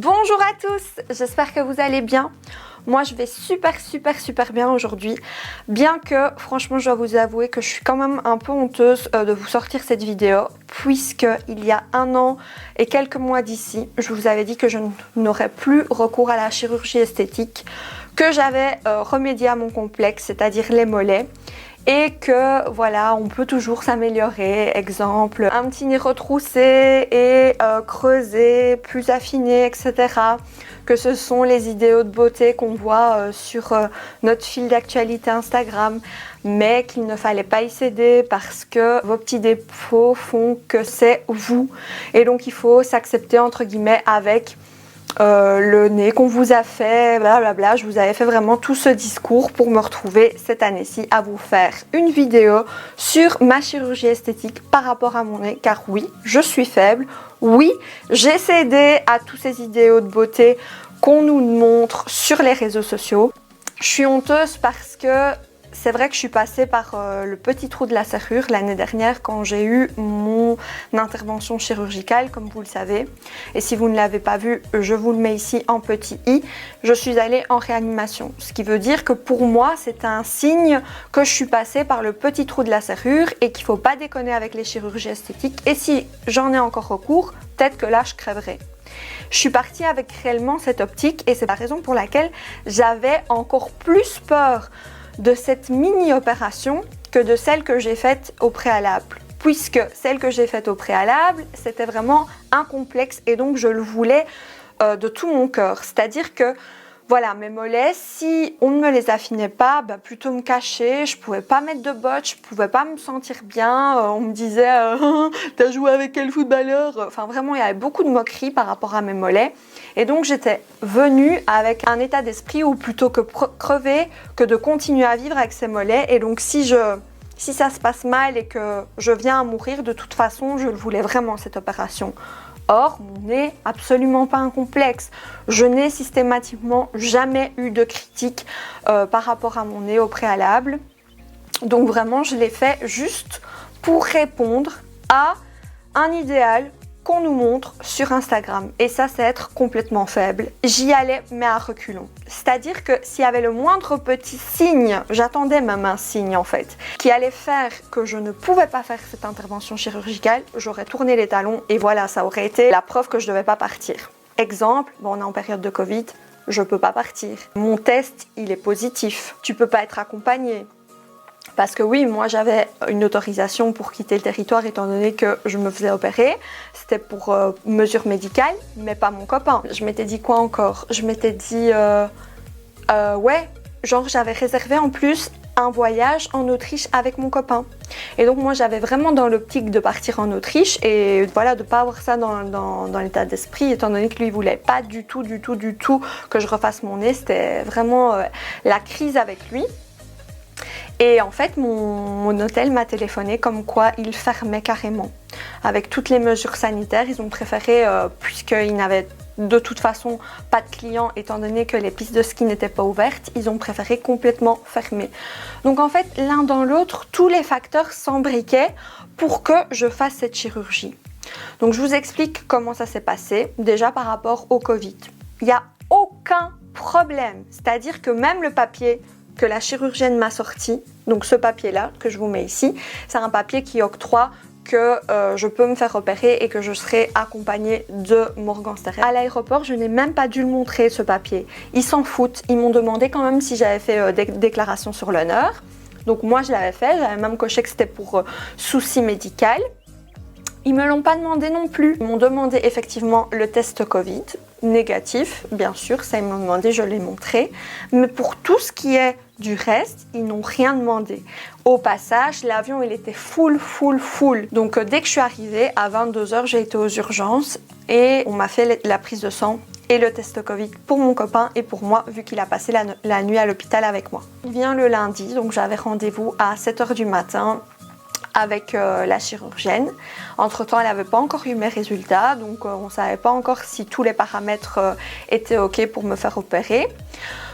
Bonjour à tous, j'espère que vous allez bien. Moi je vais super bien aujourd'hui, bien que franchement je dois vous avouer que je suis quand même un peu honteuse de vous sortir cette vidéo, puisque il y a 1 an et quelques mois d'ici, je vous avais dit que je n'aurais plus recours à la chirurgie esthétique, que j'avais remédié à mon complexe, c'est-à-dire les mollets. Et que voilà, on peut toujours s'améliorer, exemple un petit nez retroussé et creusé, plus affiné, etc. Que ce sont les idéaux de beauté qu'on voit sur notre fil d'actualité Instagram, mais qu'il ne fallait pas y céder parce que vos petits défauts font que c'est vous. Et donc il faut s'accepter entre guillemets avec le nez qu'on vous a fait, blablabla. Je vous avais fait vraiment tout ce discours pour me retrouver cette année-ci à vous faire une vidéo sur ma chirurgie esthétique par rapport à mon nez, car oui, je suis faible, oui, j'ai cédé à tous ces idéaux de beauté qu'on nous montre sur les réseaux sociaux. Je suis honteuse parce que c'est vrai que je suis passée par le petit trou de la serrure l'année dernière quand j'ai eu mon intervention chirurgicale, comme vous le savez. Et si vous ne l'avez pas vu, je vous le mets ici en petit i. Je suis allée en réanimation. Ce qui veut dire que pour moi, c'est un signe que je suis passée par le petit trou de la serrure et qu'il ne faut pas déconner avec les chirurgies esthétiques. Et si j'en ai encore recours, peut-être que là, je crèverai. Je suis partie avec réellement cette optique et c'est la raison pour laquelle j'avais encore plus peur de cette mini-opération que de celle que j'ai faite au préalable. Puisque celle que j'ai faite au préalable, c'était vraiment un complexe et donc je le voulais de tout mon cœur. C'est-à-dire que voilà, mes mollets, si on ne me les affinait pas, plutôt me cacher, je pouvais pas mettre de bottes, je pouvais pas me sentir bien, on me disait t'as joué avec quel footballeur? Enfin vraiment, il y avait beaucoup de moqueries par rapport à mes mollets. Et donc j'étais venue avec un état d'esprit où plutôt que crever, que de continuer à vivre avec ces mollets. Et donc si ça se passe mal et que je viens à mourir, de toute façon, je le voulais vraiment cette opération. Or, mon nez, absolument pas un complexe. Je n'ai systématiquement jamais eu de critique par rapport à mon nez au préalable. Donc vraiment, je l'ai fait juste pour répondre à un idéal qu'on nous montre sur Instagram. Et ça, c'est être complètement faible. J'y allais, mais à reculons. C'est-à-dire que s'il y avait le moindre petit signe, j'attendais même un signe en fait, qui allait faire que je ne pouvais pas faire cette intervention chirurgicale, j'aurais tourné les talons et voilà, ça aurait été la preuve que je ne devais pas partir. Exemple, bon, on est en période de Covid, je ne peux pas partir. Mon test, il est positif. Tu ne peux pas être accompagné. Parce que oui, moi j'avais une autorisation pour quitter le territoire étant donné que je me faisais opérer. C'était pour mesure médicale, mais pas mon copain. Je m'étais dit quoi encore? Je m'étais dit, ouais, genre j'avais réservé en plus un voyage en Autriche avec mon copain. Et donc moi j'avais vraiment dans l'optique de partir en Autriche et voilà, de pas avoir ça dans l'état d'esprit, étant donné que lui il voulait pas du tout que je refasse mon nez. C'était vraiment la crise avec lui. Et en fait, mon hôtel m'a téléphoné comme quoi il fermait carrément. Avec toutes les mesures sanitaires, ils ont préféré, puisqu'ils n'avaient de toute façon pas de clients, étant donné que les pistes de ski n'étaient pas ouvertes, ils ont préféré complètement fermer. Donc en fait, l'un dans l'autre, tous les facteurs s'embriquaient pour que je fasse cette chirurgie. Donc je vous explique comment ça s'est passé, déjà par rapport au Covid. Il n'y a aucun problème, c'est-à-dire que même le papier que la chirurgienne m'a sorti, donc ce papier-là que je vous mets ici, c'est un papier qui octroie que je peux me faire opérer et que je serai accompagnée de Morgan Sterret. À l'aéroport, je n'ai même pas dû le montrer ce papier. Ils s'en foutent, ils m'ont demandé quand même si j'avais fait des déclarations sur l'honneur. Donc moi je l'avais fait, j'avais même coché que c'était pour souci médical. Ils me l'ont pas demandé non plus. Ils m'ont demandé effectivement le test Covid, négatif, bien sûr, ça ils m'ont demandé, je l'ai montré. Mais pour tout ce qui est du reste, ils n'ont rien demandé. Au passage, l'avion il était full. Donc dès que je suis arrivée, à 22h, j'ai été aux urgences et on m'a fait la prise de sang et le test Covid pour mon copain et pour moi, vu qu'il a passé la nuit à l'hôpital avec moi. Il vient le lundi, donc j'avais rendez-vous à 7h du matin avec la chirurgienne. Entre-temps, elle n'avait pas encore eu mes résultats, donc on ne savait pas encore si tous les paramètres étaient OK pour me faire opérer.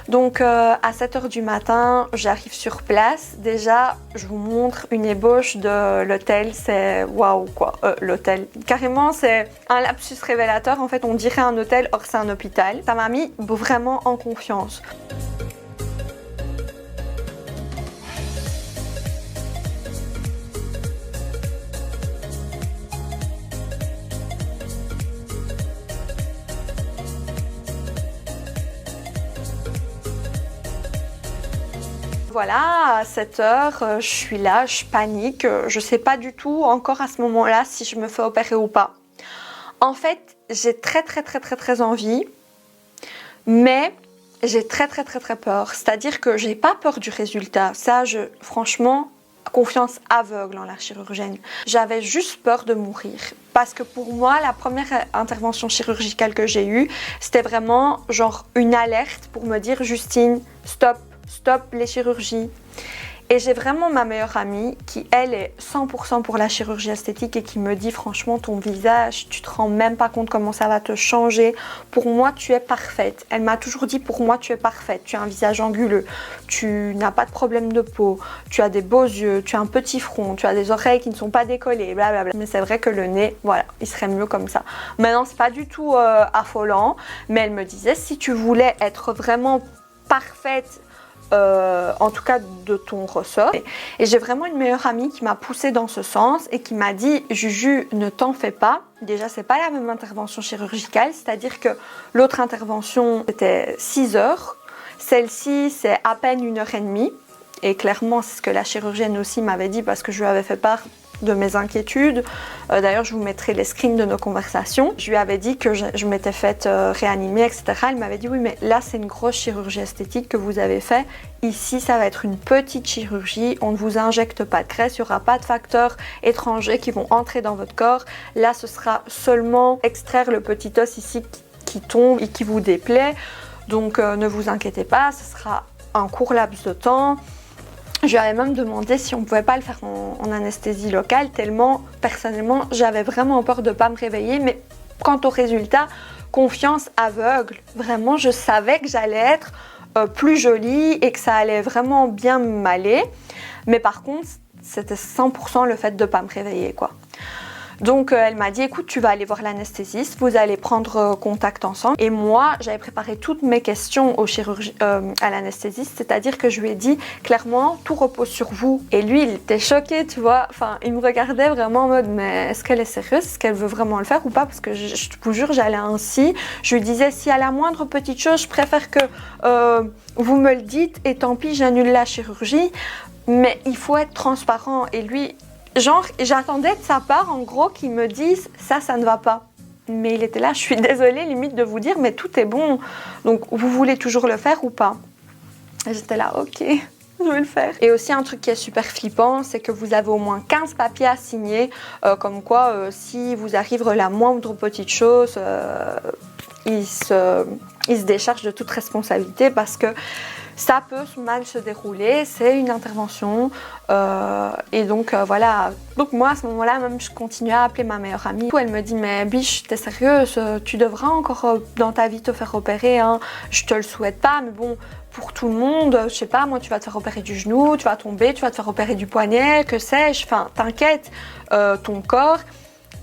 Donc à 7 h du matin, j'arrive sur place. Déjà, je vous montre une ébauche de l'hôtel, c'est waouh quoi, l'hôtel. Carrément, c'est un lapsus révélateur. En fait, on dirait un hôtel, or c'est un hôpital. Ça m'a mis vraiment en confiance. Voilà, à 7 h, je suis là, je panique, je sais pas du tout encore à ce moment-là si je me fais opérer ou pas. En fait, j'ai très envie, mais j'ai très peur. C'est-à-dire que j'ai pas peur du résultat. Ça, franchement, confiance aveugle en la chirurgienne. J'avais juste peur de mourir. Parce que pour moi, la première intervention chirurgicale que j'ai eue, c'était vraiment genre une alerte pour me dire « Justine, stop les chirurgies ». Et j'ai vraiment ma meilleure amie qui, elle, est 100% pour la chirurgie esthétique et qui me dit franchement, ton visage, tu te rends même pas compte comment ça va te changer. Pour moi, tu es parfaite. Elle m'a toujours dit, pour moi, tu es parfaite. Tu as un visage anguleux, tu n'as pas de problème de peau, tu as des beaux yeux, tu as un petit front, tu as des oreilles qui ne sont pas décollées, blablabla. Mais c'est vrai que le nez, voilà, il serait mieux comme ça. Maintenant, c'est pas du tout affolant, mais elle me disait, si tu voulais être vraiment parfaite, en tout cas de ton ressort. Et j'ai vraiment une meilleure amie qui m'a poussée dans ce sens et qui m'a dit « Juju, ne t'en fais pas ». Déjà, c'est pas la même intervention chirurgicale, c'est-à-dire que l'autre intervention, c'était 6 heures. Celle-ci, c'est à peine 1h30. Et clairement, c'est ce que la chirurgienne aussi m'avait dit parce que je lui avais fait part de mes inquiétudes. D'ailleurs, je vous mettrai les screens de nos conversations. Je lui avais dit que je m'étais faite réanimer, etc. Elle m'avait dit, oui, mais là, c'est une grosse chirurgie esthétique que vous avez fait. Ici, ça va être une petite chirurgie. On ne vous injecte pas de graisse. Il n'y aura pas de facteurs étrangers qui vont entrer dans votre corps. Là, ce sera seulement extraire le petit os ici qui tombe et qui vous déplaît. Donc, ne vous inquiétez pas. Ce sera un court laps de temps. Je lui avais même demandé si on ne pouvait pas le faire en anesthésie locale, tellement personnellement j'avais vraiment peur de ne pas me réveiller. Mais quant au résultat, confiance aveugle. Vraiment, je savais que j'allais être plus jolie et que ça allait vraiment bien m'aller. Mais par contre, c'était 100% le fait de ne pas me réveiller, quoi. Donc elle m'a dit, écoute, tu vas aller voir l'anesthésiste, vous allez prendre contact ensemble. Et moi, j'avais préparé toutes mes questions à l'anesthésiste, c'est-à-dire que je lui ai dit, clairement, tout repose sur vous. Et lui, il était choqué, tu vois. Enfin, il me regardait vraiment en mode, mais est-ce qu'elle est sérieuse? Est-ce qu'elle veut vraiment le faire ou pas? Parce que je vous jure, j'allais ainsi. Je lui disais, si à la moindre petite chose, je préfère que vous me le dites et tant pis, j'annule la chirurgie. Mais il faut être transparent. Et lui... genre, j'attendais de sa part, en gros, qu'il me dise « ça ne va pas ». Mais il était là, je suis désolée, limite de vous dire « mais tout est bon, donc vous voulez toujours le faire ou pas ?» Et j'étais là « ok, je vais le faire ». Et aussi, un truc qui est super flippant, c'est que vous avez au moins 15 papiers à signer, comme quoi, si vous arrive la moindre petite chose, il se décharge de toute responsabilité parce que ça peut mal se dérouler, c'est une intervention et donc voilà. Donc moi à ce moment-là même je continuais à appeler ma meilleure amie. Elle me dit mais biche t'es sérieuse, tu devras encore dans ta vie te faire opérer, hein. Je te le souhaite pas mais bon pour tout le monde, je sais pas moi tu vas te faire opérer du genou, tu vas tomber, tu vas te faire opérer du poignet, que sais-je, enfin t'inquiète, ton corps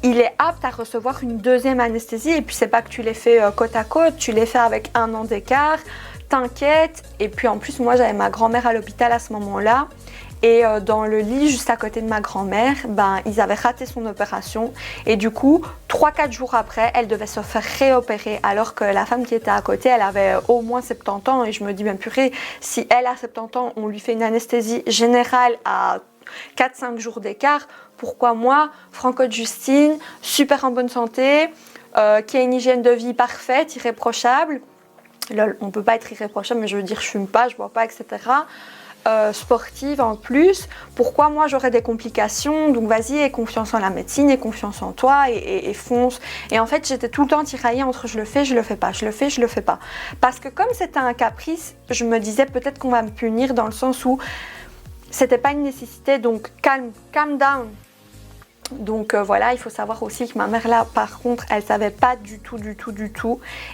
il est apte à recevoir une deuxième anesthésie et puis c'est pas que tu les fais côte à côte, tu les fais avec 1 an d'écart. T'inquiète. Et puis en plus moi j'avais ma grand-mère à l'hôpital à ce moment-là et dans le lit juste à côté de ma grand-mère, ben ils avaient raté son opération et du coup 3-4 jours après elle devait se faire réopérer alors que la femme qui était à côté elle avait au moins 70 ans et je me dis ben purée, si elle a 70 ans on lui fait une anesthésie générale à 4-5 jours d'écart, pourquoi moi, Franco Justine, super en bonne santé, qui a une hygiène de vie parfaite, irréprochable. Lol, on peut pas être irréprochable, mais je veux dire, je fume pas, je bois pas, etc. Sportive en plus, pourquoi moi j'aurais des complications? Donc vas-y, aie confiance en la médecine, aie confiance en toi et fonce. Et en fait, j'étais tout le temps tiraillée entre je le fais, je le fais pas, je le fais, je le fais pas. Parce que comme c'était un caprice, je me disais peut-être qu'on va me punir dans le sens où c'était pas une nécessité, donc calm down. Donc voilà, il faut savoir aussi que ma mère là, par contre, elle savait pas du tout.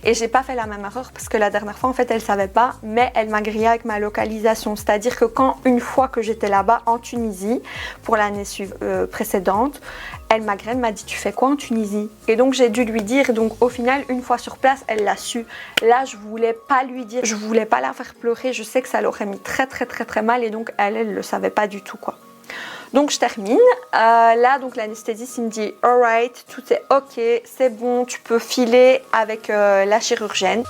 Et j'ai pas fait la même erreur parce que la dernière fois, en fait, elle savait pas, mais elle m'a grillé avec ma localisation. C'est-à-dire que une fois que j'étais là-bas en Tunisie, pour l'année précédente, elle m'a grillé, elle m'a dit tu fais quoi en Tunisie? Et donc j'ai dû lui dire, donc au final, une fois sur place, elle l'a su. Là, je voulais pas lui dire, je voulais pas la faire pleurer, je sais que ça l'aurait mis très mal et donc elle le savait pas du tout quoi. Donc je termine, là donc l'anesthésiste il me dit alright, tout est ok, c'est bon, tu peux filer avec la chirurgienne.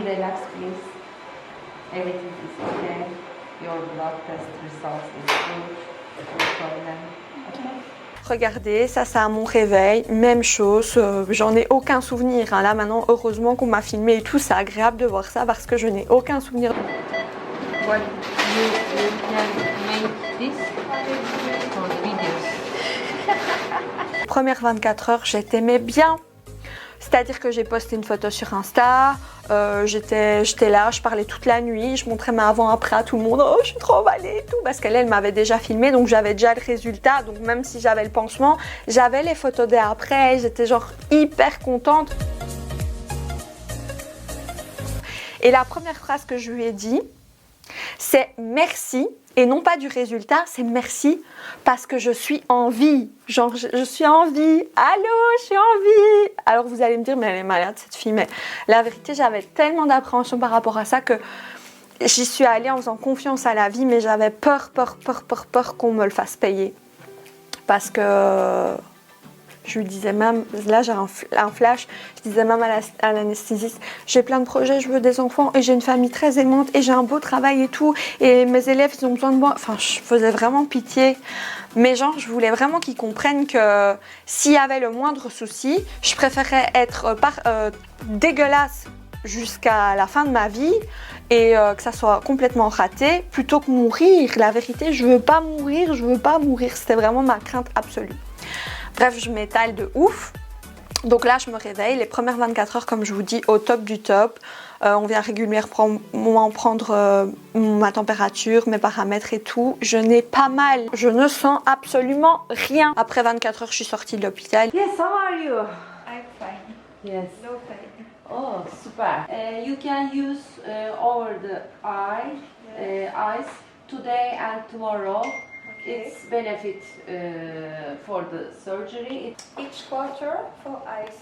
Relax please, everything is okay, your blood test results is good, no problem, okay? Regardez, ça c'est à mon réveil, même chose, j'en ai aucun souvenir. Hein. Là maintenant, heureusement qu'on m'a filmé et tout, c'est agréable de voir ça parce que je n'ai aucun souvenir. What you can make this for videos. Première 24 heures, j'étais bien. C'est-à-dire que j'ai posté une photo sur Insta, j'étais là, je parlais toute la nuit, je montrais ma avant-après à tout le monde, oh je suis trop emballée et tout, parce qu'elle m'avait déjà filmé, donc j'avais déjà le résultat, donc même si j'avais le pansement, j'avais les photos d'après, j'étais genre hyper contente. Et la première phrase que je lui ai dit, c'est merci, et non pas du résultat, c'est merci parce que je suis en vie. Genre, je suis en vie. Allô, je suis en vie. Alors, vous allez me dire, mais elle est malade, cette fille. Mais la vérité, j'avais tellement d'appréhension par rapport à ça que j'y suis allée en faisant confiance à la vie, mais j'avais peur qu'on me le fasse payer. Parce que je lui disais même, là j'ai un flash, je disais même à l'anesthésiste, j'ai plein de projets, je veux des enfants et j'ai une famille très aimante et j'ai un beau travail et tout et mes élèves ils ont besoin de moi. Enfin, je faisais vraiment pitié. Mais genre, je voulais vraiment qu'ils comprennent que s'il y avait le moindre souci, je préférais être dégueulasse jusqu'à la fin de ma vie et que ça soit complètement raté plutôt que mourir. La vérité, je veux pas mourir. C'était vraiment ma crainte absolue. Bref, je m'étale de ouf. Donc là, je me réveille. Les premières 24 heures, comme je vous dis, au top du top. On vient régulièrement prendre ma température, mes paramètres et tout. Je n'ai pas mal. Je ne sens absolument rien. Après 24 heures, je suis sortie de l'hôpital. Yes, how are you? I'm fine. Yes. No pain. Oh, super. You can use over the eyes today and tomorrow. It's benefit for the surgery. Each quarter for eyes.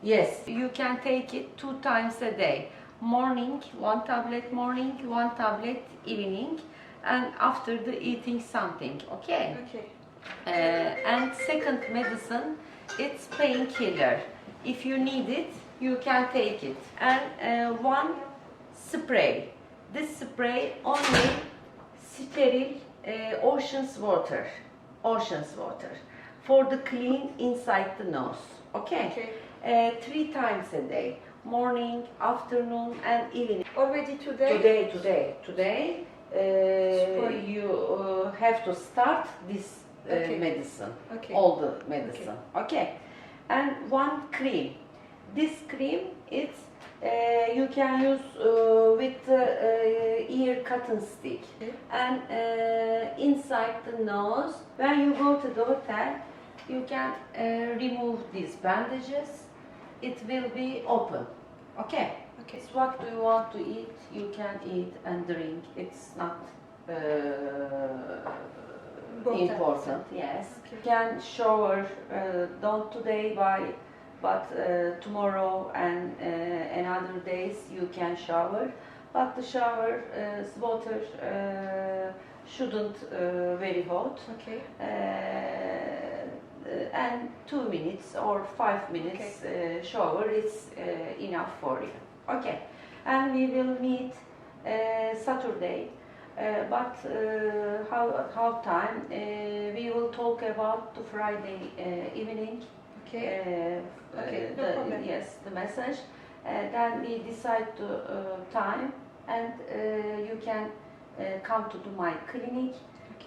Yes, you can take it 2 times a day. Morning, 1 tablet morning, 1 tablet evening, and after the eating something, okay? Okay. And second medicine, it's painkiller. If you need it, you can take it. And 1 spray. This spray only sterile ocean's water for the clean inside the nose. Okay. 3 times a day, morning, afternoon, and evening. Already today? Today. You have to start this medicine. Okay. All the medicine. Okay. And 1 cream. This cream, it's you can use with ear cotton stick. And inside the nose, when you go to the hotel, you can remove these bandages. It will be open. Okay. So what do you want to eat? You can eat and drink. It's not important. Yes. You can shower. Don't today but tomorrow and another days you can shower. But the shower water shouldn't very hot. Okay. And 2 minutes or 5 minutes shower is enough for you. Okay. And we will meet Saturday. But how time? We will talk about the Friday evening. Okay. No problem. Yes, the message. Then we decide the time, and you can come to my clinic,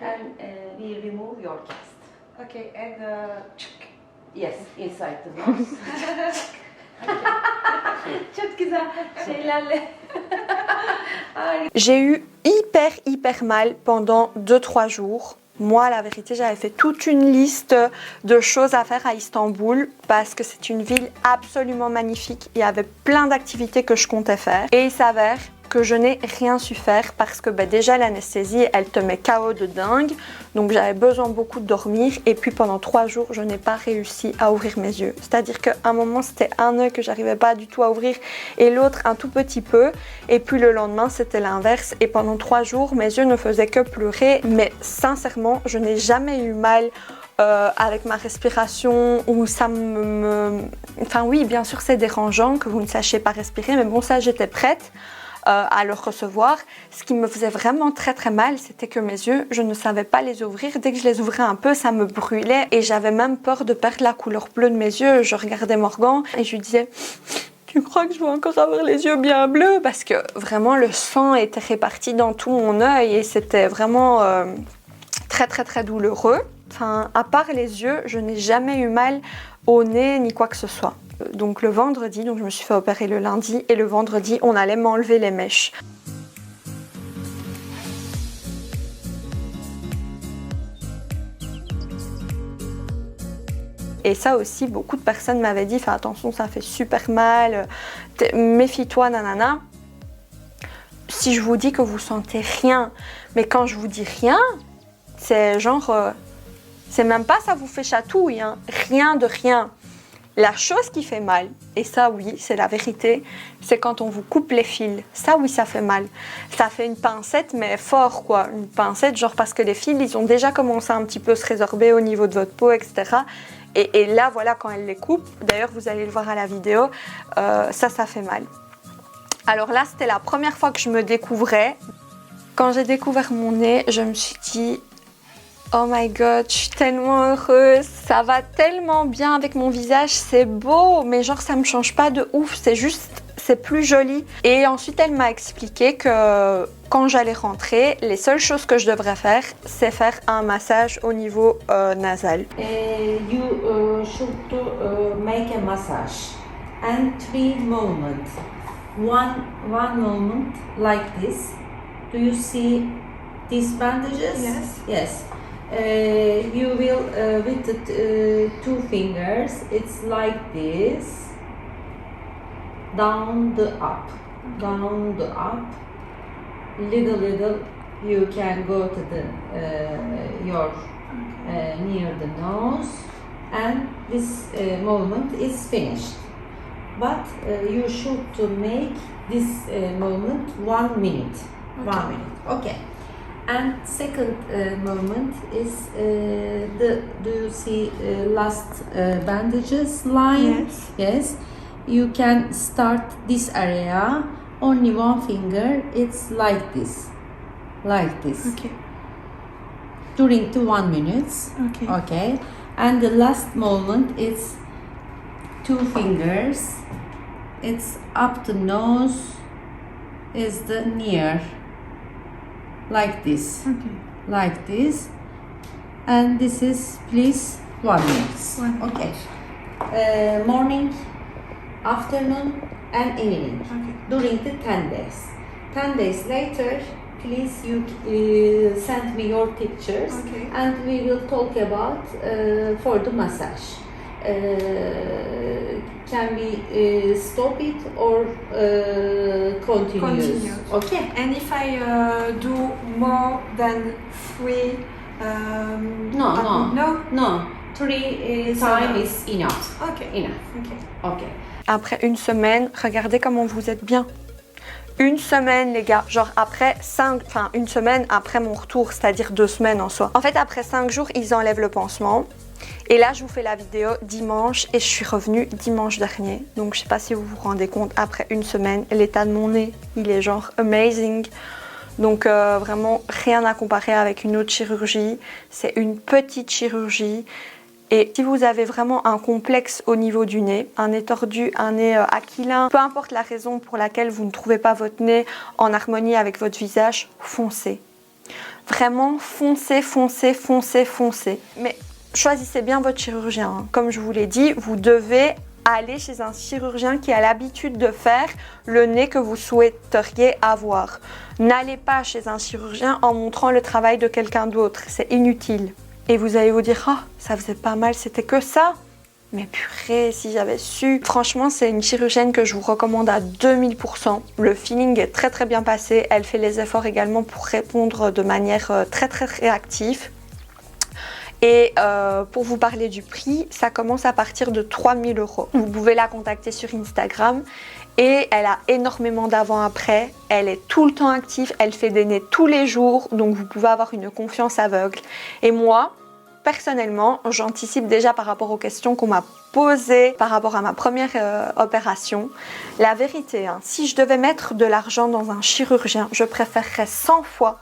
and we remove your cast. Okay, and Yes, inside the nose. Çok güzel şeylerle. J'ai eu hyper mal pendant 2-3 jours. Moi, la vérité, j'avais fait toute une liste de choses à faire à Istanbul parce que c'est une ville absolument magnifique. Il y avait plein d'activités que je comptais faire. Et il s'avère que je n'ai rien su faire parce que déjà l'anesthésie, elle te met KO de dingue. Donc j'avais besoin beaucoup de dormir. Et puis pendant 3 jours, je n'ai pas réussi à ouvrir mes yeux. C'est-à-dire qu'à un moment, c'était un œil que j'arrivais pas du tout à ouvrir et l'autre un tout petit peu. Et puis le lendemain, c'était l'inverse. Et pendant 3 jours, mes yeux ne faisaient que pleurer. Mais sincèrement, je n'ai jamais eu mal avec ma respiration ou ça Enfin oui, bien sûr, c'est dérangeant que vous ne sachiez pas respirer. Mais bon, ça, j'étais prête à le recevoir. Ce qui me faisait vraiment très mal, c'était que mes yeux, je ne savais pas les ouvrir. Dès que je les ouvrais un peu, ça me brûlait et j'avais même peur de perdre la couleur bleue de mes yeux. Je regardais Morgan et je lui disais: tu crois que je vais encore avoir les yeux bien bleus? Parce que vraiment le sang était réparti dans tout mon œil et c'était vraiment très douloureux. Enfin, à part les yeux, je n'ai jamais eu mal au nez ni quoi que ce soit. Donc le vendredi, donc je me suis fait opérer le lundi et le vendredi, on allait m'enlever les mèches. Et ça aussi, beaucoup de personnes m'avaient dit: fais attention, ça fait super mal, méfie-toi, nanana. Si je vous dis que vous sentez rien, mais quand je vous dis rien, c'est genre, c'est même pas ça vous fait chatouille, hein, rien de rien. La chose qui fait mal, et ça oui, c'est la vérité, c'est quand on vous coupe les fils. Ça oui, ça fait mal. Ça fait une pincette, mais fort quoi. Une pincette, genre parce que les fils, ils ont déjà commencé à un petit peu se résorber au niveau de votre peau, etc. Et là, voilà, quand elle les coupe, d'ailleurs, vous allez le voir à la vidéo, ça fait mal. Alors là, c'était la première fois que je me découvrais. Quand j'ai découvert mon nez, je me suis dit: oh my god, je suis tellement heureuse, ça va tellement bien avec mon visage, c'est beau, mais genre ça me change pas de ouf, c'est juste, c'est plus joli. Et ensuite elle m'a expliqué que quand j'allais rentrer, les seules choses que je devrais faire, c'est faire un massage au niveau nasal. You should make a massage and 3 moments. One moment like this. Do you see these bandages? Yes. Yes. You will with the 2 fingers, it's like this, down the up, little you can go to the your near the nose, and this movement is finished. But you should to make this movement 1 minute. Okay. 1 minute. Okay. And second moment is do you see last bandages line? Yes. Yes. You can start this area, only 1 finger, it's like this. Okay. During the 1 minute. Okay. Okay. And the last moment is 2 fingers. It's up the nose, is the near. Like this. Okay. Like this. And this is please 1 minute. Okay. Morning, afternoon and evening. Okay. During the 10 days. 10 days later, please you send me your pictures. Okay. And we will talk about for the massage. Can we stop it or continue? Okay. And if I do more than 3, No. 3 times is enough. Okay. Enough. Okay. Après une semaine, regardez comment vous êtes bien. Une semaine, les gars, genre après 5, enfin une semaine après mon retour, c'est-à-dire 2 semaines en soi. En fait, après 5 jours, ils enlèvent le pansement. Et là, je vous fais la vidéo dimanche et je suis revenue dimanche dernier. Donc, je sais pas si vous vous rendez compte, après une semaine, l'état de mon nez, il est genre amazing. Donc, vraiment, rien à comparer avec une autre chirurgie. C'est une petite chirurgie. Et si vous avez vraiment un complexe au niveau du nez, un nez tordu, un nez aquilin, peu importe la raison pour laquelle vous ne trouvez pas votre nez en harmonie avec votre visage, foncez. Vraiment, foncez. Mais choisissez bien votre chirurgien. Hein. Comme je vous l'ai dit, vous devez aller chez un chirurgien qui a l'habitude de faire le nez que vous souhaiteriez avoir. N'allez pas chez un chirurgien en montrant le travail de quelqu'un d'autre, c'est inutile. Et vous allez vous dire, oh, ça faisait pas mal, c'était que ça. Mais purée, si j'avais su. Franchement, c'est une chirurgienne que je vous recommande à 2000%. Le feeling est très très bien passé. Elle fait les efforts également pour répondre de manière très très réactive. Et pour vous parler du prix, ça commence à partir de 3000 €. Vous pouvez la contacter sur Instagram et elle a énormément d'avant-après. Elle est tout le temps active, elle fait des nez tous les jours, donc vous pouvez avoir une confiance aveugle. Et moi, personnellement, j'anticipe déjà par rapport aux questions qu'on m'a posées par rapport à ma première opération. La vérité, hein, si je devais mettre de l'argent dans un chirurgien, je préférerais 100 fois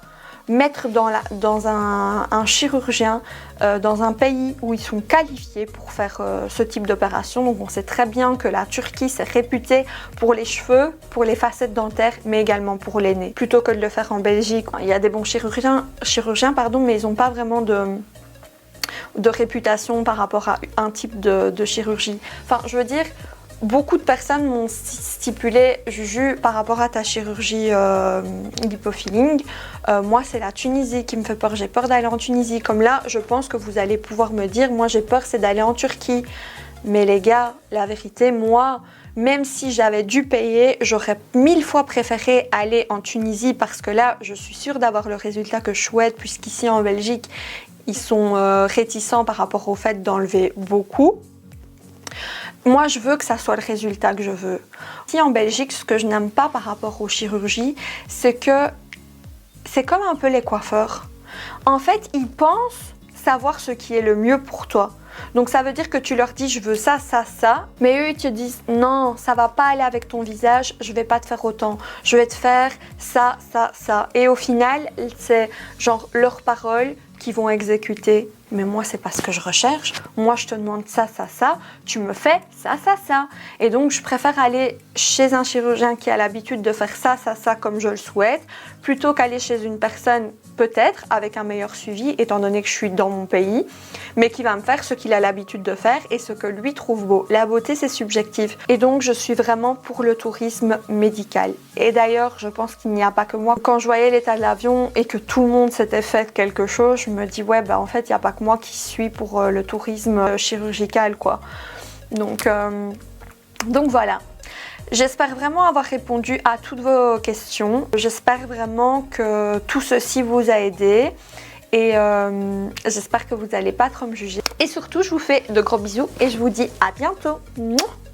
mettre dans un chirurgien dans un pays où ils sont qualifiés pour faire ce type d'opération. Donc on sait très bien que la Turquie s'est réputée pour les cheveux, pour les facettes dentaires, mais également pour les nez. Plutôt que de le faire en Belgique, il y a des bons chirurgiens mais ils n'ont pas vraiment de réputation par rapport à un type de chirurgie. Enfin, je veux dire, beaucoup de personnes m'ont stipulé, Juju, par rapport à ta chirurgie lipofilling, moi c'est la Tunisie qui me fait peur, j'ai peur d'aller en Tunisie. Comme là, je pense que vous allez pouvoir me dire, moi j'ai peur c'est d'aller en Turquie. Mais les gars, la vérité, moi, même si j'avais dû payer, j'aurais 1000 fois préféré aller en Tunisie parce que là, je suis sûre d'avoir le résultat que je souhaite, puisqu'ici en Belgique, ils sont réticents par rapport au fait d'enlever beaucoup. Moi, je veux que ça soit le résultat que je veux. Ici en Belgique, ce que je n'aime pas par rapport aux chirurgies, c'est que c'est comme un peu les coiffeurs. En fait, ils pensent savoir ce qui est le mieux pour toi. Donc ça veut dire que tu leur dis je veux ça, ça, ça, mais eux ils te disent non, ça va pas aller avec ton visage, je vais pas te faire autant, je vais te faire ça, ça, ça. Et au final, c'est genre leurs paroles qui vont exécuter. Mais moi, c'est pas ce que je recherche. Moi, je te demande ça, ça, ça. Tu me fais ça, ça, ça. Et donc, je préfère aller chez un chirurgien qui a l'habitude de faire ça, ça, ça, comme je le souhaite, plutôt qu'aller chez une personne, peut-être, avec un meilleur suivi, étant donné que je suis dans mon pays, mais qui va me faire ce qu'il a l'habitude de faire et ce que lui trouve beau. La beauté, c'est subjectif. Et donc, je suis vraiment pour le tourisme médical. Et d'ailleurs, je pense qu'il n'y a pas que moi. Quand je voyais l'état de l'avion et que tout le monde s'était fait quelque chose, je me dis, ouais, bah en fait, il n'y a pas que moi qui suis pour le tourisme chirurgical, quoi. Donc voilà. J'espère vraiment avoir répondu à toutes vos questions. J'espère vraiment que tout ceci vous a aidé. Et j'espère que vous n'allez pas trop me juger. Et surtout, je vous fais de gros bisous et je vous dis à bientôt. Mouah.